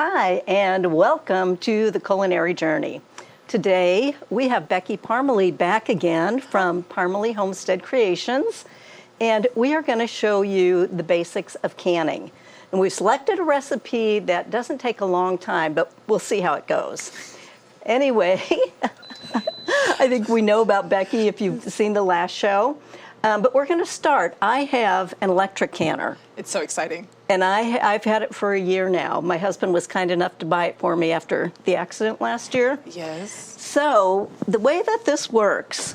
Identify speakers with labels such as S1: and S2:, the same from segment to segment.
S1: Hi, and welcome to the Culinary Journey. Today, we have Becky Parmelee back again from Parmelee Homestead Creations, and we are going to show you the basics of canning. And we've selected a recipe that doesn't take a long time, but we'll see how it goes. Anyway, I think we know about Becky if you've seen the last show. But we're going to start. I have an electric canner.
S2: It's so exciting.
S1: And I've had it for a year now. My husband was kind enough to buy it for me after the accident last year.
S2: Yes.
S1: So the way that this works,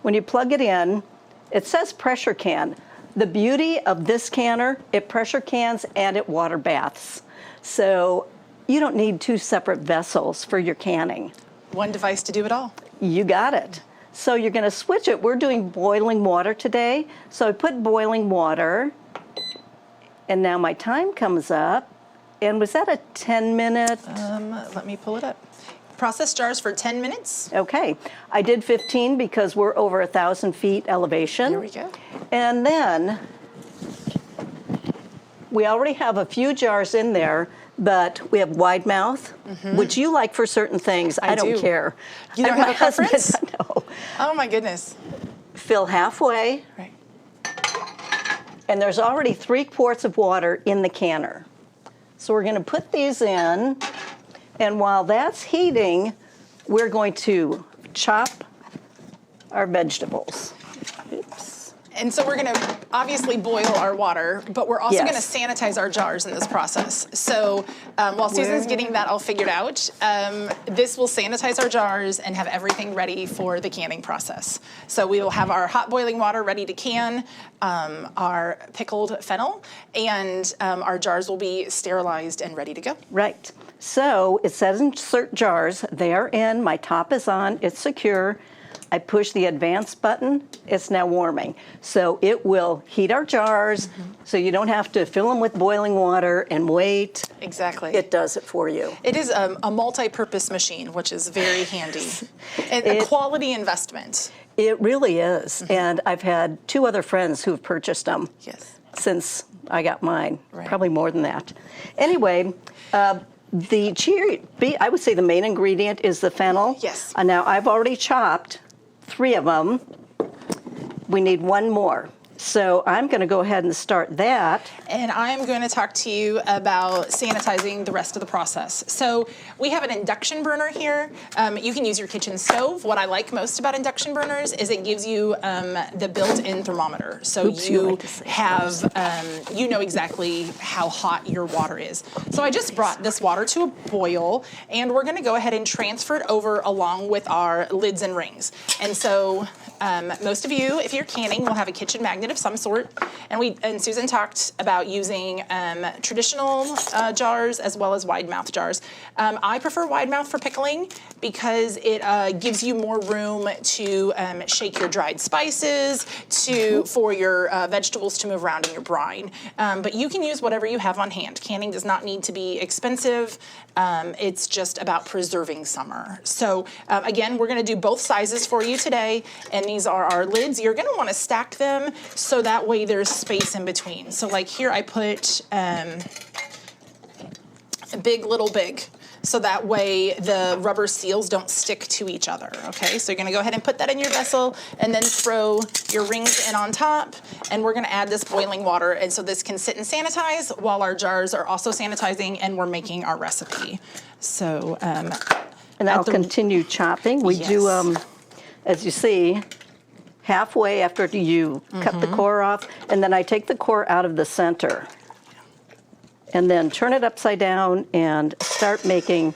S1: when you plug it in, it says pressure can. The beauty of this canner, it pressure cans and it water baths. So you don't need two separate vessels for your canning.
S2: One device to do it all.
S1: You got it. So you're going to switch it. We're doing boiling water today. So I put boiling water, and now my time comes up. And was that a 10-minute?
S2: Let me pull it up. Process jars for 10 minutes.
S1: Okay. I did 15 because we're over 1,000 feet elevation.
S2: There we go.
S1: And then we already have a few jars in there, but we have wide mouth, which you like for certain things. I don't care.
S2: You don't have a preference?
S1: No.
S2: Oh my goodness.
S1: Fill halfway.
S2: Right.
S1: And there's already 3 quarts of water in the canner. So we're going to put these in, and while that's heating, we're going to chop our vegetables. Oops.
S2: And so we're going to obviously boil our water, but we're also
S1: Yes.
S2: going to sanitize our jars in this process. So while Susan's getting that all figured out, this will sanitize our jars and have everything ready for the canning process. So we will have our hot boiling water ready to can, our pickled fennel, and our jars will be sterilized and ready to go.
S1: Right. So it says insert jars. They are in. My top is on. It's secure. I push the advance button. It's now warming. So it will heat our jars so you don't have to fill them with boiling water and wait.
S2: Exactly.
S1: It does it for you.
S2: It is a multi-purpose machine, which is very handy. And a quality investment.
S1: It really is. And I've had 2 other friends who've purchased them since I got mine.
S2: Right.
S1: Probably more than that. Anyway, I would say the main ingredient is the fennel.
S2: Yes.
S1: Now I've already chopped 3 of them. We need 1 more. So I'm going to go ahead and start that.
S2: And I'm going to talk to you about sanitizing the rest of the process. So we have an induction burner here. You can use your kitchen stove. What I like most about induction burners is it gives you the built-in thermometer. So you have, you know exactly how hot your water is. So I just brought this water to a boil, and we're going to go ahead and transfer it over along with our lids and rings. And so most of you, if you're canning, will have a kitchen magnet of some sort. And Susan talked about using traditional jars as well as wide mouth jars. I prefer wide mouth for pickling because it gives you more room to shake your dried spices, for your vegetables to move around in your brine. But you can use whatever you have on hand. Canning does not need to be expensive. It's just about preserving summer. So again, we're going to do both sizes for you today, and these are our lids. You're going to want to stack them so that way there's space in between. So like here I put a big, little, big. So that way the rubber seals don't stick to each other, okay? So you're gonna go ahead and put that in your vessel and then throw your rings in on top, and we're gonna add this boiling water, and so this can sit and sanitize while our jars are also sanitizing and we're making our recipe. So,
S1: And I'll continue chopping. We do, as you see, halfway after you cut the core off, and then I take the core out of the center. And then turn it upside down and start making,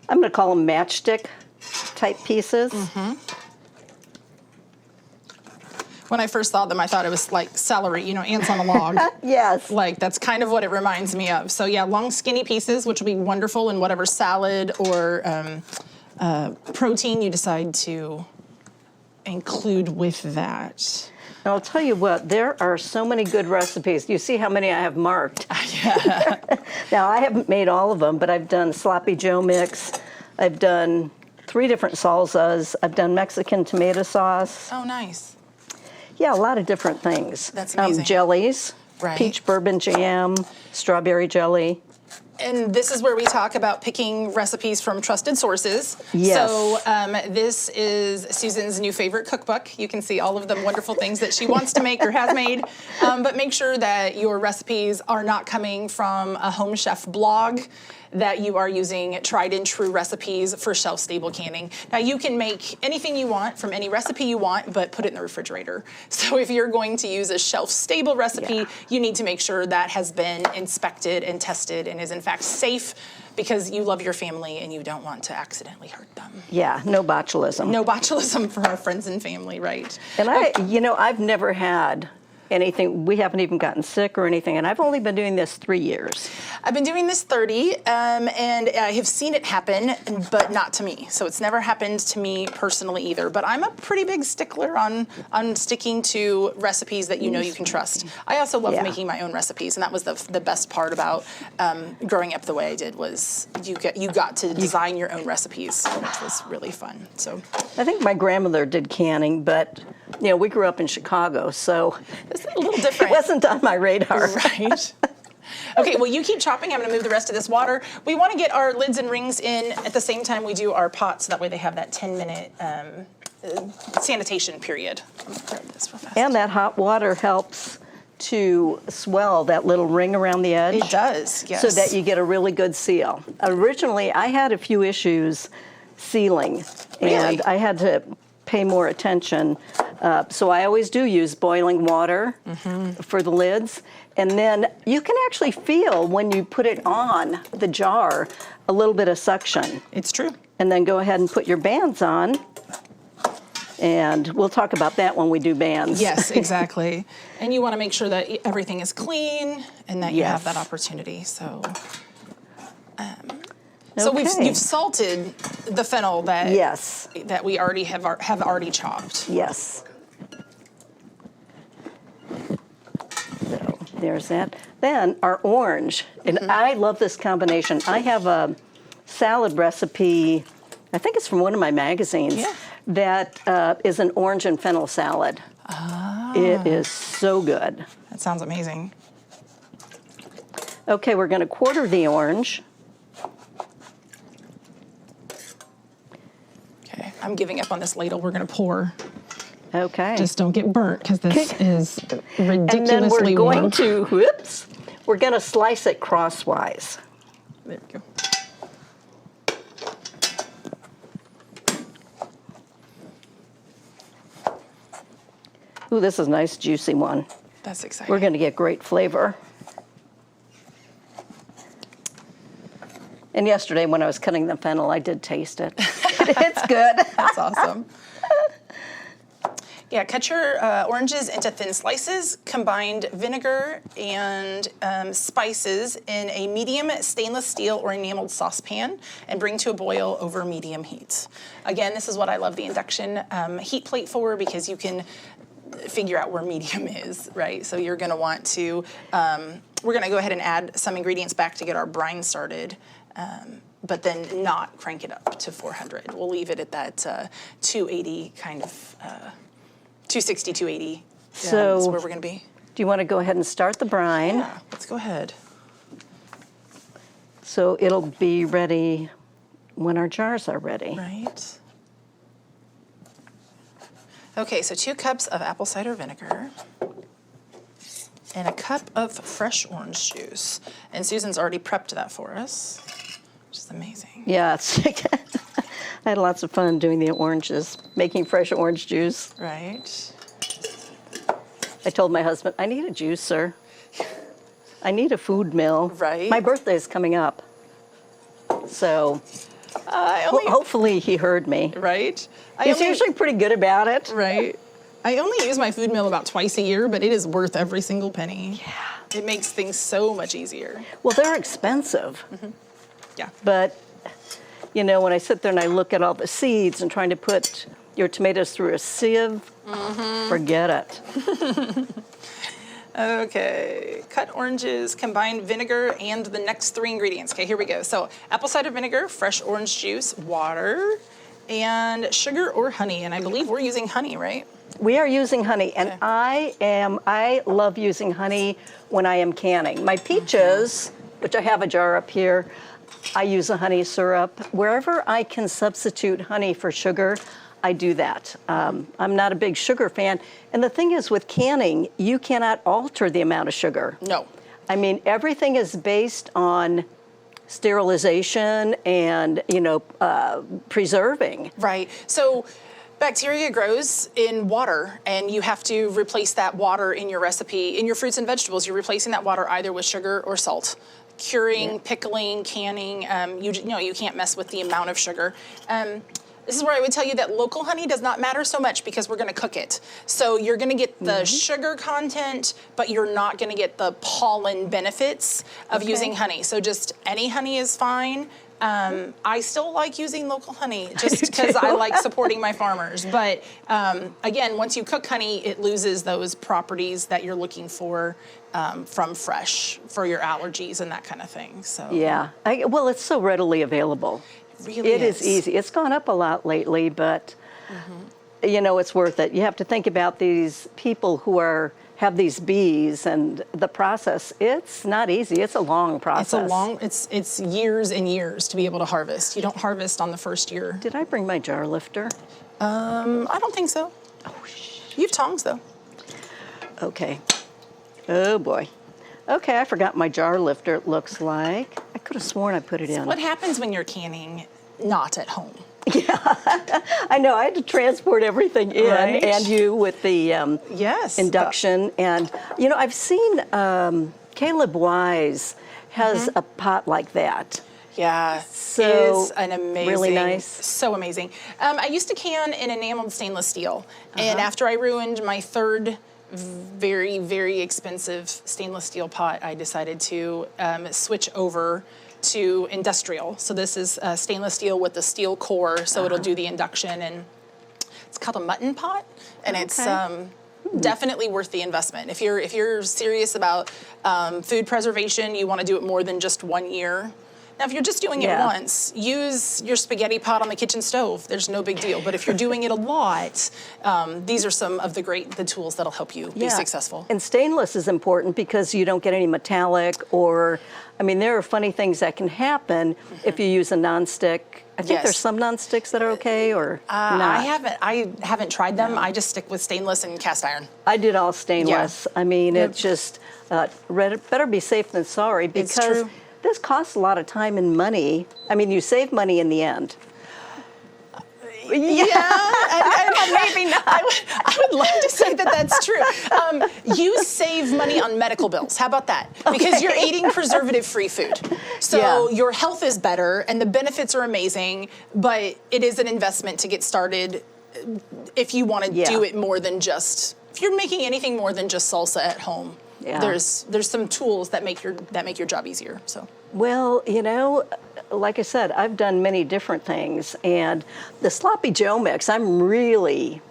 S1: I'm going to call them matchstick type pieces.
S2: When I first saw them, I thought it was like celery, you know, ants on a log.
S1: Yes.
S2: Like, that's kind of what it reminds me of. So yeah, long skinny pieces, which will be wonderful in whatever salad or protein you decide to include with that.
S1: And I'll tell you what, there are so many good recipes. You see how many I have marked. Now, I haven't made all of them, but I've done sloppy Joe mix. I've done 3 different salsas. I've done Mexican tomato sauce.
S2: Oh, nice.
S1: Yeah, a lot of different things.
S2: That's amazing.
S1: Jellies,
S2: Right.
S1: peach bourbon jam, strawberry jelly.
S2: And this is where we talk about picking recipes from trusted sources.
S1: Yes.
S2: So this is Susan's new favorite cookbook. You can see all of the wonderful things that she wants to make or has made. But make sure that your recipes are not coming from a home chef blog, that you are using tried and true recipes for shelf-stable canning. Now you can make anything you want from any recipe you want, but put it in the refrigerator. So if you're going to use a shelf-stable recipe, you need to make sure that has been inspected and tested and is in fact safe, because you love your family and you don't want to accidentally hurt them.
S1: Yeah, no botulism.
S2: No botulism for our friends and family, right?
S1: And I've never had anything. We haven't even gotten sick or anything, and I've only been doing this 3 years.
S2: I've been doing this 30, and I have seen it happen, but not to me. So it's never happened to me personally either. But I'm a pretty big stickler on sticking to recipes that you know you can trust. I also love making my own recipes, and that was the best part about growing up the way I did, was you got to design your own recipes, which was really fun. So
S1: I think my grandmother did canning, but we grew up in Chicago, so
S2: it's a little different.
S1: It wasn't on my radar.
S2: Right. Okay, well, you keep chopping. I'm going to move the rest of this water. We want to get our lids and rings in at the same time we do our pots, so that way they have that 10-minute sanitation period. Grab this real fast.
S1: And that hot water helps to swell that little ring around the edge.
S2: It does, yes.
S1: So that you get a really good seal. Originally, I had a few issues sealing, and I had to pay more attention. So I always do use boiling water for the lids. And then you can actually feel when you put it on the jar a little bit of suction.
S2: It's true.
S1: And then go ahead and put your bands on. And we'll talk about that when we do bands.
S2: Yes, exactly. And you want to make sure that everything is clean and that you have that opportunity. So, so you've salted the fennel that we already have already chopped.
S1: Yes. So there's that. Then our orange, and I love this combination. I have a salad recipe, I think it's from one of my magazines, that is an orange and fennel salad. It is so good.
S2: That sounds amazing.
S1: Okay, we're going to quarter the orange.
S2: Okay, I'm giving up on this ladle. We're going to pour.
S1: Okay.
S2: Just don't get burnt, because this is ridiculously
S1: And then we're going
S2: warm.
S1: we're going to slice it crosswise.
S2: There we go.
S1: Ooh, this is a nice juicy one.
S2: That's exciting.
S1: We're going to get great flavor. And yesterday when I was cutting the fennel, I did taste it. It's good.
S2: That's awesome. Yeah, cut your oranges into thin slices, combined vinegar and spices in a medium stainless steel or enameled saucepan, and bring to a boil over medium heat. Again, this is what I love the induction heat plate for, because you can figure out where medium is, right? So you're going to want to, we're going to go ahead and add some ingredients back to get our brine started, but then not crank it up to 400. We'll leave it at that 280 kind of, 260, 280
S1: So
S2: is where we're going to be.
S1: Do you want to go ahead and start the brine?
S2: Yeah, let's go ahead.
S1: So it'll be ready when our jars are ready.
S2: Right. Okay, so 2 cups of apple cider vinegar and a cup of fresh orange juice. And Susan's already prepped that for us, which is amazing.
S1: Yeah, I had lots of fun doing the oranges, making fresh orange juice.
S2: Right.
S1: I told my husband, I need a juicer. I need a food mill.
S2: Right.
S1: My birthday is coming up. So hopefully he heard me.
S2: Right.
S1: He's usually pretty good about it.
S2: Right. I only use my food mill about twice a year, but it is worth every single penny. Yeah. It makes things so much easier.
S1: Well, they're expensive.
S2: Yeah.
S1: But, when I sit there and I look at all the seeds and trying to put your tomatoes through a sieve, forget it.
S2: Okay, cut oranges, combine vinegar, and the next 3 ingredients. Okay, here we go. So apple cider vinegar, fresh orange juice, water, and sugar or honey. And I believe we're using honey, right?
S1: We are using honey, and I love using honey when I am canning. My peaches which I have a jar up here. I use a honey syrup. Wherever I can substitute honey for sugar, I do that. I'm not a big sugar fan. And the thing is, with canning, you cannot alter the amount of sugar.
S2: No.
S1: I mean, everything is based on sterilization and, preserving.
S2: Right. So bacteria grows in water, and you have to replace that water in your recipe. In your fruits and vegetables, you're replacing that water either with sugar or salt. Curing, pickling, canning, you can't mess with the amount of sugar. This is where I would tell you that local honey does not matter so much because we're going to cook it. So you're going to get the sugar content, but you're not going to get the pollen benefits of using honey. So just any honey is fine. I still like using local honey just because I like supporting my farmers. But again, once you cook honey, it loses those properties that you're looking for from fresh for your allergies and that kind of thing. So
S1: Yeah. Well, it's so readily available.
S2: Really
S1: It is easy. It's gone up a lot lately, but it's worth it. You have to think about these people who have these bees and the process. It's not easy. It's a long process.
S2: It's years and years to be able to harvest. You don't harvest on the first year.
S1: Did I bring my jar lifter?
S2: I don't think so. Oh, you have tongs though.
S1: Okay. Oh boy. Okay, I forgot my jar lifter, it looks like. I could have sworn I put it in.
S2: What happens when you're canning not at home?
S1: I know, I had to transport everything in,
S2: Right.
S1: and you with the
S2: Yes.
S1: induction. And, I've seen Caleb Wise has a pot like that.
S2: Yeah,
S1: So,
S2: is an amazing,
S1: really nice.
S2: so amazing. I used to can in enameled stainless steel, and after I ruined my third very, very expensive stainless steel pot, I decided to switch over to industrial. So this is stainless steel with the steel core, so it'll do the induction, and it's called a mutton pot, and it's definitely worth the investment. If you're serious about food preservation, you want to do it more than just 1 year. Now, if you're just doing it once, use your spaghetti pot on the kitchen stove. There's no big deal. But if you're doing it a lot, these are some of the tools that'll help you be successful.
S1: And stainless is important because you don't get any metallic there are funny things that can happen if you use a nonstick. I think there's some nonsticks that are okay or not.
S2: I haven't tried them. I just stick with stainless and cast iron.
S1: I did all stainless.
S2: Yeah.
S1: It's just better be safe than sorry because
S2: It's true.
S1: this costs a lot of time and money. You save money in the end.
S2: Yeah, maybe not. I would love to say that that's true. You save money on medical bills. How about that? Because you're eating preservative-free food. So your health is better and the benefits are amazing, but it is an investment to get started if you want to do it more than just, if you're making anything more than just salsa at home.
S1: Yeah.
S2: There's some tools that make your job easier. So.
S1: Well, like I said, I've done many different things, and the sloppy Joe mix, I'm really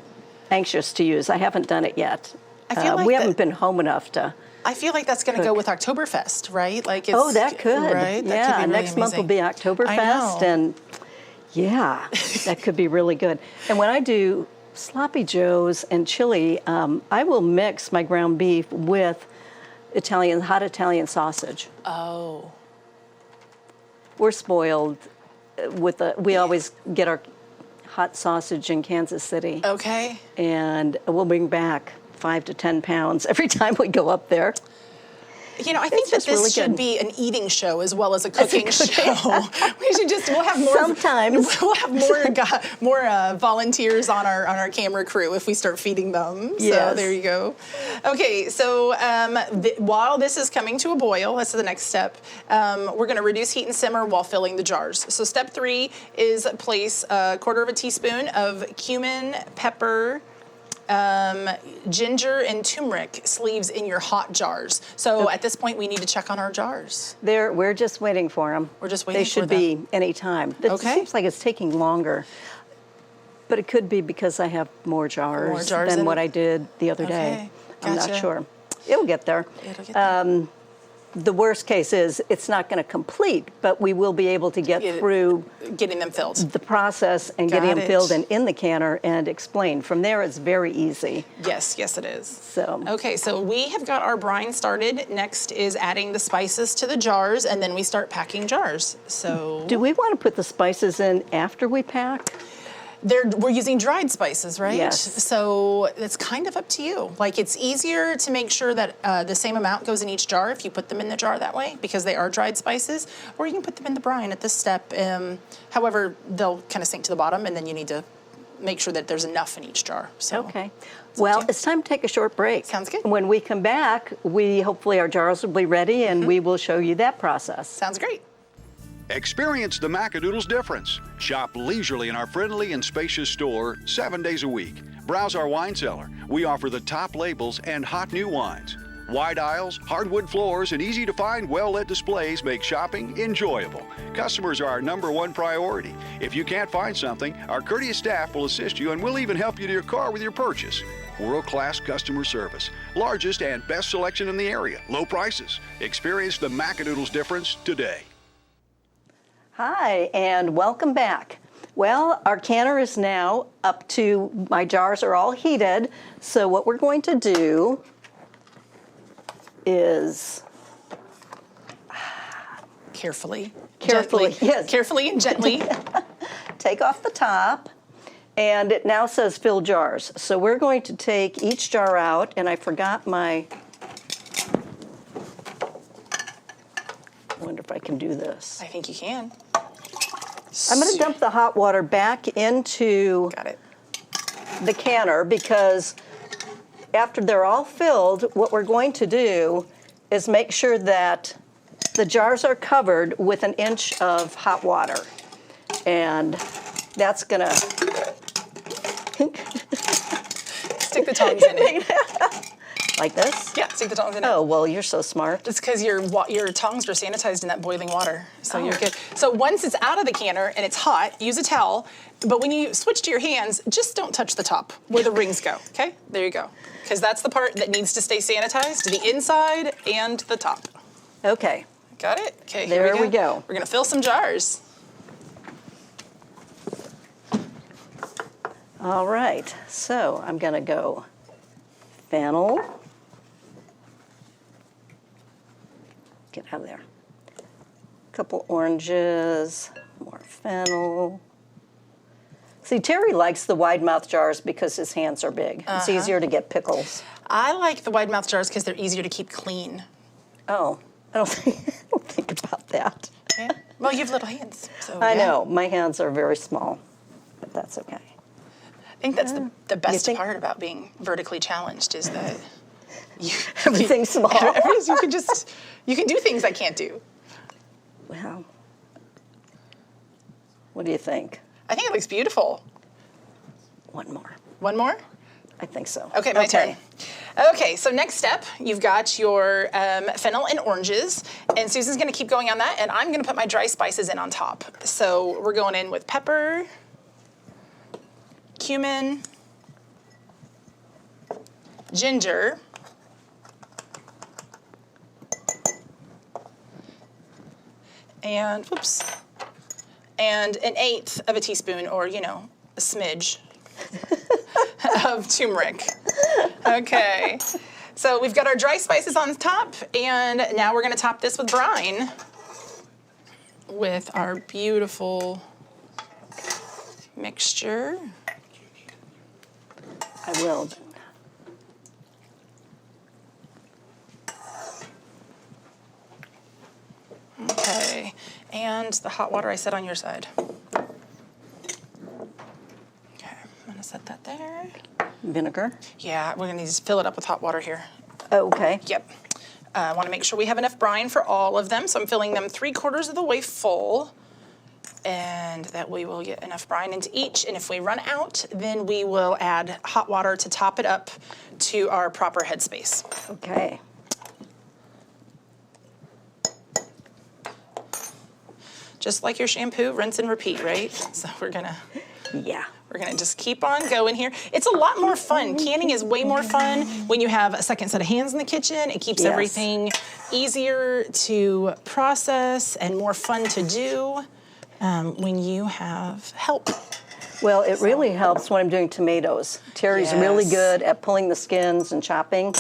S1: anxious to use. I haven't done it yet.
S2: I feel like
S1: we haven't been home enough to.
S2: I feel like that's going to go with Oktoberfest, right? Like it's,
S1: that could.
S2: Right? That could be really
S1: next month will
S2: amazing.
S1: be Oktoberfest, and that could be really good. And when I do sloppy joes and chili, I will mix my ground beef with hot Italian sausage.
S2: Oh.
S1: We're spoiled we always get our hot sausage in Kansas City.
S2: Okay.
S1: And we'll bring back 5 to 10 pounds every time we go up there.
S2: I think that this should be an eating show as well as a cooking show. We'll have more.
S1: Sometimes.
S2: We'll have more volunteers on our camera crew if we start feeding them.
S1: Yes.
S2: So there you go. Okay, so while this is coming to a boil, that's the next step. We're going to reduce heat and simmer while filling the jars. So step 3 is place a 1/4 teaspoon of cumin, pepper, ginger and turmeric sleeves in your hot jars. So at this point, we need to check on our jars.
S1: We're just waiting for them.
S2: We're just waiting
S1: They
S2: for
S1: should
S2: them.
S1: be any time. It seems like it's taking longer. But it could be because I have more jars than what I did the other day. I'm not
S2: Gotcha.
S1: sure. It'll get there.
S2: It'll get there.
S1: the worst case is it's not going to complete, but we will be able to get through
S2: getting them filled.
S1: the process and getting them filled and in the canner and explained. From there, it's very easy.
S2: Yes, yes, it is.
S1: So
S2: okay, so we have got our brine started. Next is adding the spices to the jars, and then we start packing jars. So
S1: do we want to put the spices in after we pack?
S2: we're using dried spices, right?
S1: Yes.
S2: So it's kind of up to you. Like, it's easier to make sure that the same amount goes in each jar if you put them in the jar that way, because they are dried spices, or you can put them in the brine at this step. However, they'll kind of sink to the bottom, and then you need to make sure that there's enough in each jar. So
S1: okay. Well, it's time to take a short break.
S2: Sounds good.
S1: When we come back, hopefully our jars will be ready, and we will show you that process.
S2: Sounds great.
S3: Experience the Macadoodles difference. Shop leisurely in our friendly and spacious store 7 days a week. Browse our wine cellar. We offer the top labels and hot new wines. Wide aisles, hardwood floors, and easy-to-find, well-lit displays make shopping enjoyable. Customers are our #1 priority. If you can't find something, our courteous staff will assist you, and we'll even help you to your car with your purchase. World-class customer service. Largest and best selection in the area. Low prices. Experience the Macadoodles difference today.
S1: Hi, and welcome back. Well, our canner is now up to, my jars are all heated, so what we're going to do is
S2: Carefully,
S1: Carefully,
S2: gently.
S1: yes.
S2: Carefully and gently.
S1: take off the top, and it now says fill jars. So we're going to take each jar out, and I forgot I wonder if I can do this.
S2: I think you can.
S1: I'm going to dump the hot water back into
S2: Got it.
S1: the canner, because after they're all filled, what we're going to do is make sure that the jars are covered with 1 inch of hot water. And that's going to
S2: Stick the tongs in it.
S1: like this.
S2: Yeah, stick the tongs in it.
S1: Oh, well, you're so smart.
S2: It's because your tongs are sanitized in that boiling water, so you're good. So once it's out of the canner and it's hot, use a towel. But when you switch to your hands, just don't touch the top where the rings go. Okay, there you go. Because that's the part that needs to stay sanitized: the inside and the top.
S1: Okay.
S2: Got it? Okay.
S1: There
S2: here
S1: we go.
S2: We're gonna fill some jars.
S1: All right. So I'm going to go fennel. Get out of there. A couple oranges, more fennel. See, Terry likes the wide mouth jars because his hands are big. It's easier to get pickles.
S2: I like the wide mouth jars because they're easier to keep clean.
S1: Oh, I don't think about that.
S2: Yeah. Well, you have little hands. So,
S1: I
S2: yeah.
S1: know, my hands are very small, but that's okay.
S2: I think that's the best
S1: think-
S2: part about being vertically challenged is that
S1: Everything's small.
S2: you can do things I can't do.
S1: Well, what do you think?
S2: I think it looks beautiful.
S1: One more.
S2: One more?
S1: I think so.
S2: Okay, my turn. Okay, so next step, you've got your fennel and oranges, and Susan's gonna keep going on that, and I'm gonna put my dry spices in on top. So we're going in with pepper, cumin, ginger, and and 1/8 of a teaspoon, or a smidge of turmeric. Okay, so we've got our dry spices on top, and now we're gonna top this with brine with our beautiful mixture.
S1: I will.
S2: Okay, and the hot water I set on your side. Okay, I'm gonna set that there.
S1: Vinegar.
S2: Yeah, we're gonna need to fill it up with hot water here.
S1: Okay.
S2: Yep. I want to make sure we have enough brine for all of them, so I'm filling them 3/4 of the way full, and that we will get enough brine into each. And if we run out, then we will add hot water to top it up to our proper headspace.
S1: Okay.
S2: Just like your shampoo, rinse and repeat, right? So we're gonna We're gonna just keep on going here. It's a lot more fun. Canning is way more fun when you have a second set of hands in the kitchen. It keeps everything easier to process and more fun to do when you have help.
S1: Well, it really helps when I'm doing tomatoes. Terry's really good at pulling the skins and chopping.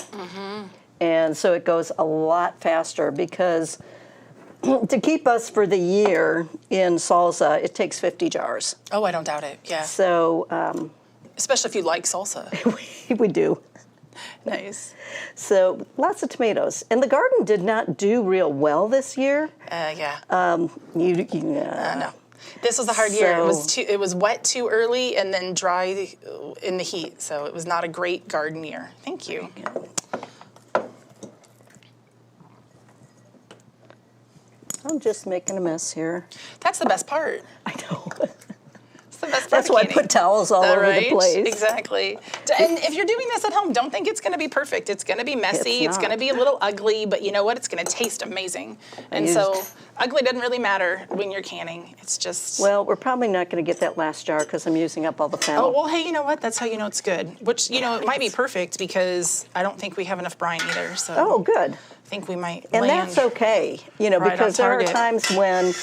S1: And so it goes a lot faster because to keep us for the year in salsa, it takes 50 jars.
S2: Oh, I don't doubt it, yeah.
S1: So,
S2: especially if you like salsa.
S1: we do.
S2: Nice.
S1: So lots of tomatoes. And the garden did not do real well this year.
S2: Yeah.
S1: No.
S2: This was a hard year. It was wet too early and then dry in the heat. So it was not a great garden year. Thank you.
S1: I'm just making a mess here.
S2: That's the best part.
S1: I know.
S2: It's the best part.
S1: That's why I put towels all over the place.
S2: Exactly. And if you're doing this at home, don't think it's going to be perfect. It's going to be messy. It's going to be a little ugly, but you know what? It's going to taste amazing. And so ugly doesn't really matter when you're canning. It's just...
S1: Well, we're probably not going to get that last jar because I'm using up all the fennel.
S2: Oh, well, hey, you know what? That's how you know it's good. Which, you know, it might be perfect because I don't think we have enough brine either. So
S1: Oh, good.
S2: I think we might
S1: And
S2: land
S1: that's okay, you know,
S2: right
S1: because
S2: on
S1: there are
S2: target.
S1: times when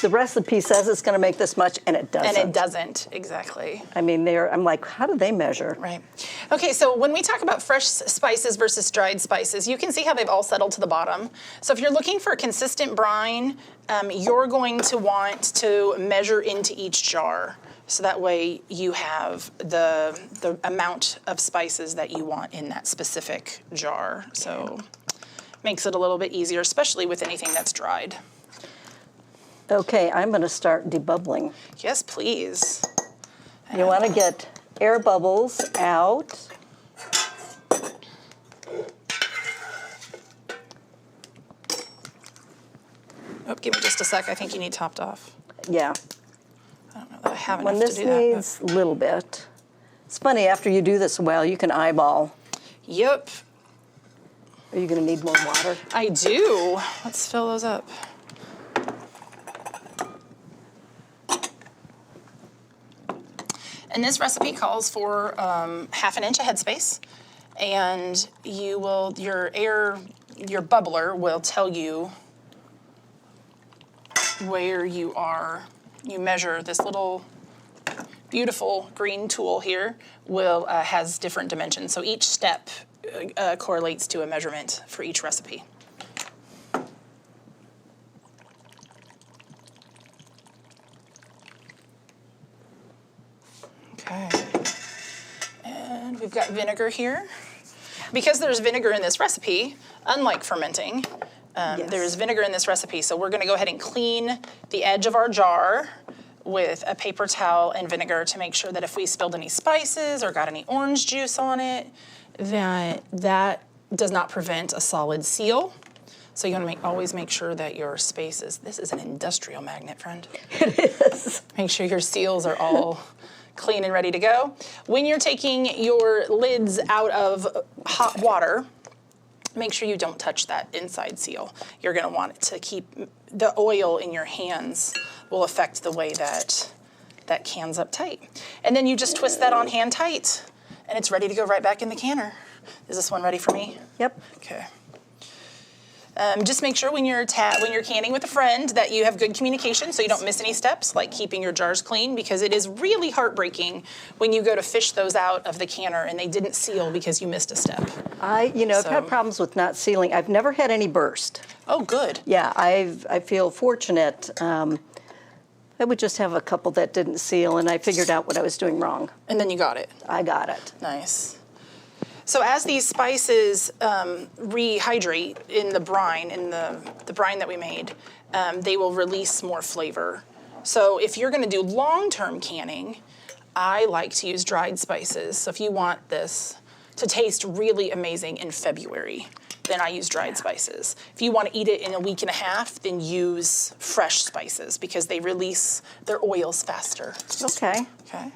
S1: the recipe says it's going to make this much and it doesn't.
S2: And it doesn't, exactly.
S1: I mean, I'm like, how do they measure?
S2: Right. Okay, so when we talk about fresh spices versus dried spices, you can see how they've all settled to the bottom. So if you're looking for a consistent brine, you're going to want to measure into each jar. So that way you have the amount of spices that you want in that specific jar. So makes it a little bit easier, especially with anything that's dried.
S1: Okay, I'm going to start debubbling.
S2: Yes, please.
S1: You want to get air bubbles out.
S2: Oh, give me just a sec. I think you need topped off.
S1: Yeah.
S2: I don't know that I have
S1: When
S2: enough
S1: this
S2: to do that.
S1: needs a little bit. It's funny, after you do this well, you can eyeball.
S2: Yep,
S1: Are you going to need more water?
S2: I do. Let's fill those up. And this recipe calls for ½ an inch of headspace, and your bubbler will tell you where you are. You measure this little beautiful green tool here has different dimensions. So each step correlates to a measurement for each recipe. Okay. And we've got vinegar here. Because there's vinegar in this recipe, unlike fermenting, there's vinegar in this recipe. So we're going to go ahead and clean the edge of our jar with a paper towel and vinegar to make sure that if we spilled any spices or got any orange juice on it, that does not prevent a solid seal. So you want to always make sure that your spaces, this is an industrial magnet, friend.
S1: It is.
S2: Make sure your seals are all clean and ready to go. When you're taking your lids out of hot water, make sure you don't touch that inside seal. You're going to want it to keep the oil in your hands will affect the way that can's up tight. And then you just twist that on hand tight and it's ready to go right back in the canner. Is this one ready for me?
S1: Yep.
S2: Okay. Just make sure when you're canning with a friend that you have good communication so you don't miss any steps, like keeping your jars clean, because it is really heartbreaking when you go to fish those out of the canner and they didn't seal because you missed a step.
S1: I've had problems with not sealing. I've never had any burst.
S2: Oh, good.
S1: Yeah, I feel fortunate. I would just have a couple that didn't seal, and I figured out what I was doing wrong.
S2: And then you got it.
S1: I got it.
S2: Nice. So as these spices rehydrate in the brine, the brine that we made, they will release more flavor. So if you're going to do long-term canning, I like to use dried spices. So if you want this to taste really amazing in February, then I use dried spices. If you want to eat it in a week and a half, then use fresh spices because they release their oils faster.
S1: Okay.
S2: Okay.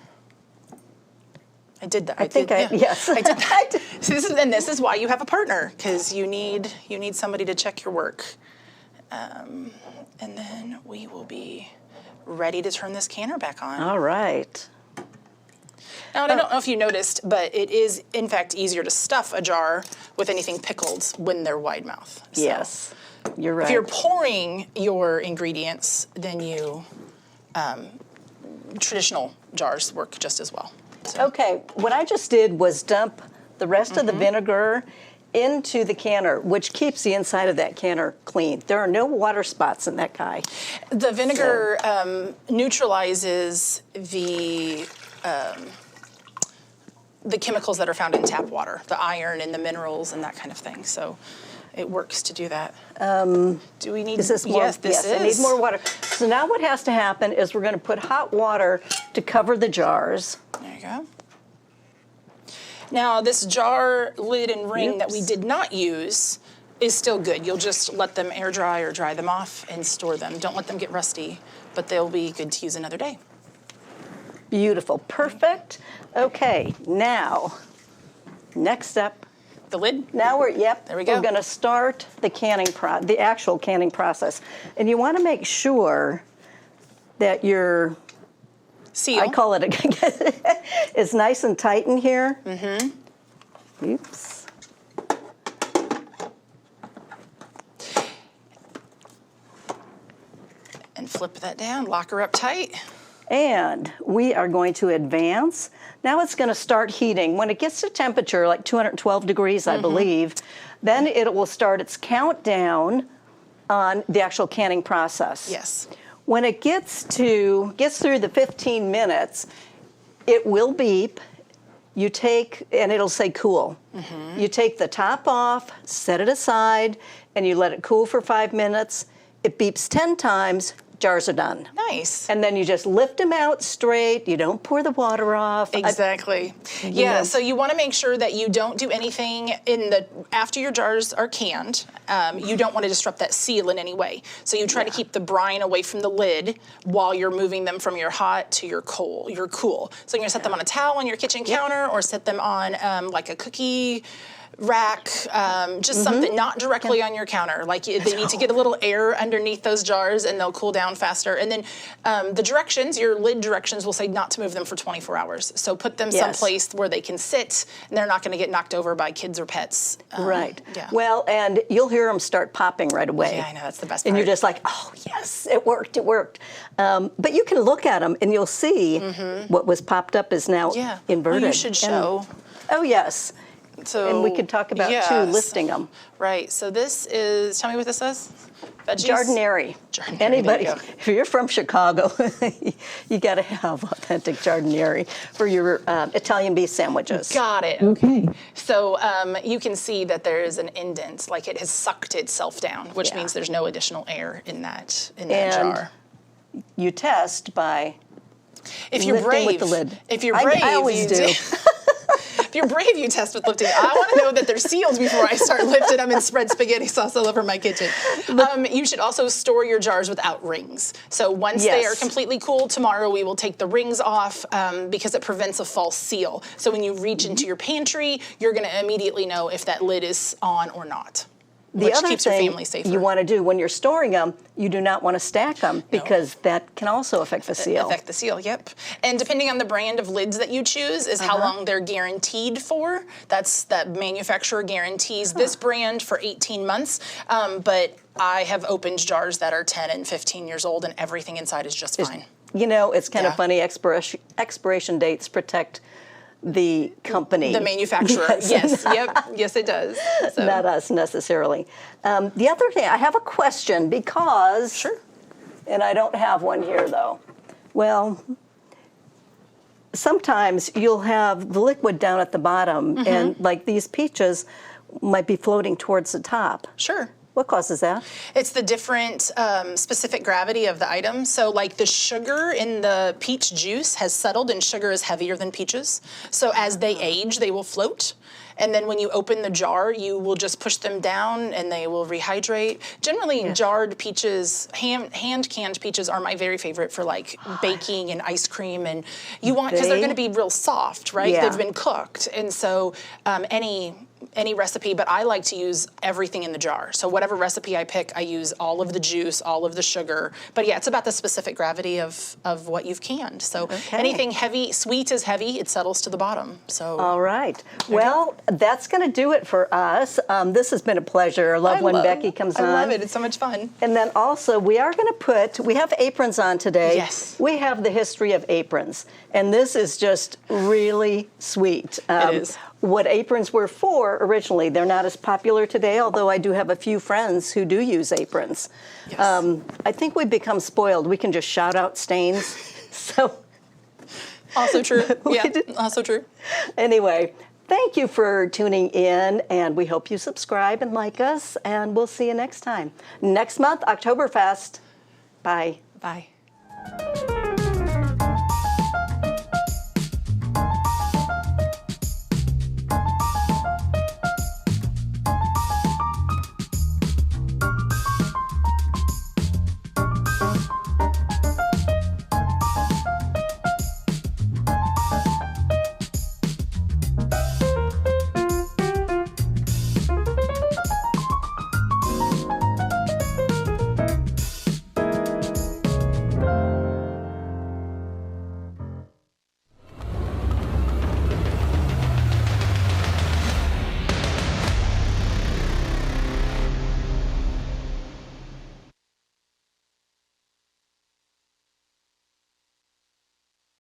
S2: I did that.
S1: Yes.
S2: I did that. So this is why you have a partner, because you need somebody to check your work. And then we will be ready to turn this canner back on.
S1: All right.
S2: Now, and I don't know if you noticed, but it is, in fact, easier to stuff a jar with anything pickled when they're wide mouth. So
S1: Yes, you're right.
S2: if you're pouring your ingredients, then traditional jars work just as well. So.
S1: Okay, what I just did was dump the rest of the vinegar into the canner, which keeps the inside of that canner clean. There are no water spots in that guy.
S2: The vinegar neutralizes the chemicals that are found in tap water, the iron and the minerals and that kind of thing. So it works to do that. Do we need?
S1: Is this more?
S2: Yes, this is.
S1: I need more water. So now what has to happen is we're going to put hot water to cover the jars.
S2: There you go. Now, this jar lid and ring that we did not use is still good. You'll just let them air dry or dry them off and store them. Don't let them get rusty, but they'll be good to use another day.
S1: Beautiful. Perfect. Okay, now, next step.
S2: The lid?
S1: Now
S2: there we go.
S1: We're going to start the the actual canning process. And you want to make sure that your
S2: seal,
S1: I call it it's nice and tight in here. Mm-hmm. Oops.
S2: And flip that down, lock her up tight.
S1: And we are going to advance. Now it's going to start heating. When it gets to temperature, like 212 degrees, I believe, then it will start its countdown on the actual canning process.
S2: Yes.
S1: When it gets through the 15 minutes, it will beep. You take, and it'll say cool. You take the top off, set it aside, and you let it cool for 5 minutes. It beeps 10 times, jars are done.
S2: Nice.
S1: And then you just lift them out straight. You don't pour the water off.
S2: Exactly. Yeah, so you want to make sure that you don't do anything after your jars are canned. You don't want to disrupt that seal in any way. So you try to keep the brine away from the lid while you're moving them from your hot to your cool. So you're going to set them on a towel on your kitchen counter or set them on like a cookie rack, just something not directly on your counter. Like they need to get a little air underneath those jars and they'll cool down faster. And then the directions, your lid directions will say not to move them for 24 hours. So put them someplace where they can sit and they're not going to get knocked over by kids or pets.
S1: Right.
S2: Yeah.
S1: Well, and you'll hear them start popping right away.
S2: Yeah, I know, that's the best part.
S1: And you're just like, oh, yes, it worked. But you can look at them and you'll see what was popped up is now inverted.
S2: Well, you should show.
S1: Oh, yes.
S2: So,
S1: and we could talk about, too, lifting them.
S2: Right. So this is, tell me what this says. Veggies?
S1: Jardineri. Anybody, if you're from Chicago, you got to have authentic jardineri for your Italian beef sandwiches.
S2: Got it. Okay. So you can see that there is an indent, like it has sucked itself down, which means there's no additional air in that jar.
S1: You test by
S2: if you're brave
S1: with the lid.
S2: If you're brave,
S1: I always do.
S2: If you're brave, you test with lifting. I want to know that they're sealed before I start lifting them and spread spaghetti sauce all over my kitchen. You should also store your jars without rings. So once they are completely cool, tomorrow we will take the rings off because it prevents a false seal. So when you reach into your pantry, you're going to immediately know if that lid is on or not. Which keeps your family safer.
S1: You want to do when you're storing them, you do not want to stack them because that can also affect the seal.
S2: Affect the seal, yep. And depending on the brand of lids that you choose is how long they're guaranteed for. That manufacturer guarantees this brand for 18 months. But I have opened jars that are 10 and 15 years old and everything inside is just fine.
S1: You know, it's kind of funny. Expiration dates protect the company.
S2: The manufacturer, yes, yes it does. So.
S1: Not us necessarily. The other thing, I have a question because, and I don't have one here though. Well, sometimes you'll have the liquid down at the bottom and like these peaches might be floating towards the top.
S2: Sure.
S1: What causes that?
S2: It's the different specific gravity of the item. So like the sugar in the peach juice has settled and sugar is heavier than peaches. So as they age, they will float. And then when you open the jar, you will just push them down and they will rehydrate. Generally, jarred peaches, hand-canned peaches are my very favorite for like baking and ice cream. And you want, because they're going to be real soft, right? They've been cooked. And so any any recipe, but I like to use everything in the jar. So whatever recipe I pick, I use all of the juice, all of the sugar. But yeah, it's about the specific gravity of what you've canned. So anything heavy, sweet is heavy, it settles to the bottom. So
S1: all right. Well, that's going to do it for us. This has been a pleasure. I love when Becky comes on.
S2: I love it. It's so much fun.
S1: And then also, we are going to we have aprons on today.
S2: Yes.
S1: We have the history of aprons. And this is just really sweet.
S2: It is.
S1: What aprons were for originally. They're not as popular today, although I do have a few friends who do use aprons.
S2: Yes.
S1: I think we've become spoiled. We can just shout out stains. So
S2: Also true. Yeah, also true.
S1: anyway, thank you for tuning in, and we hope you subscribe and like us, and we'll see you next time. Next month, Oktoberfest. Bye.
S2: Bye.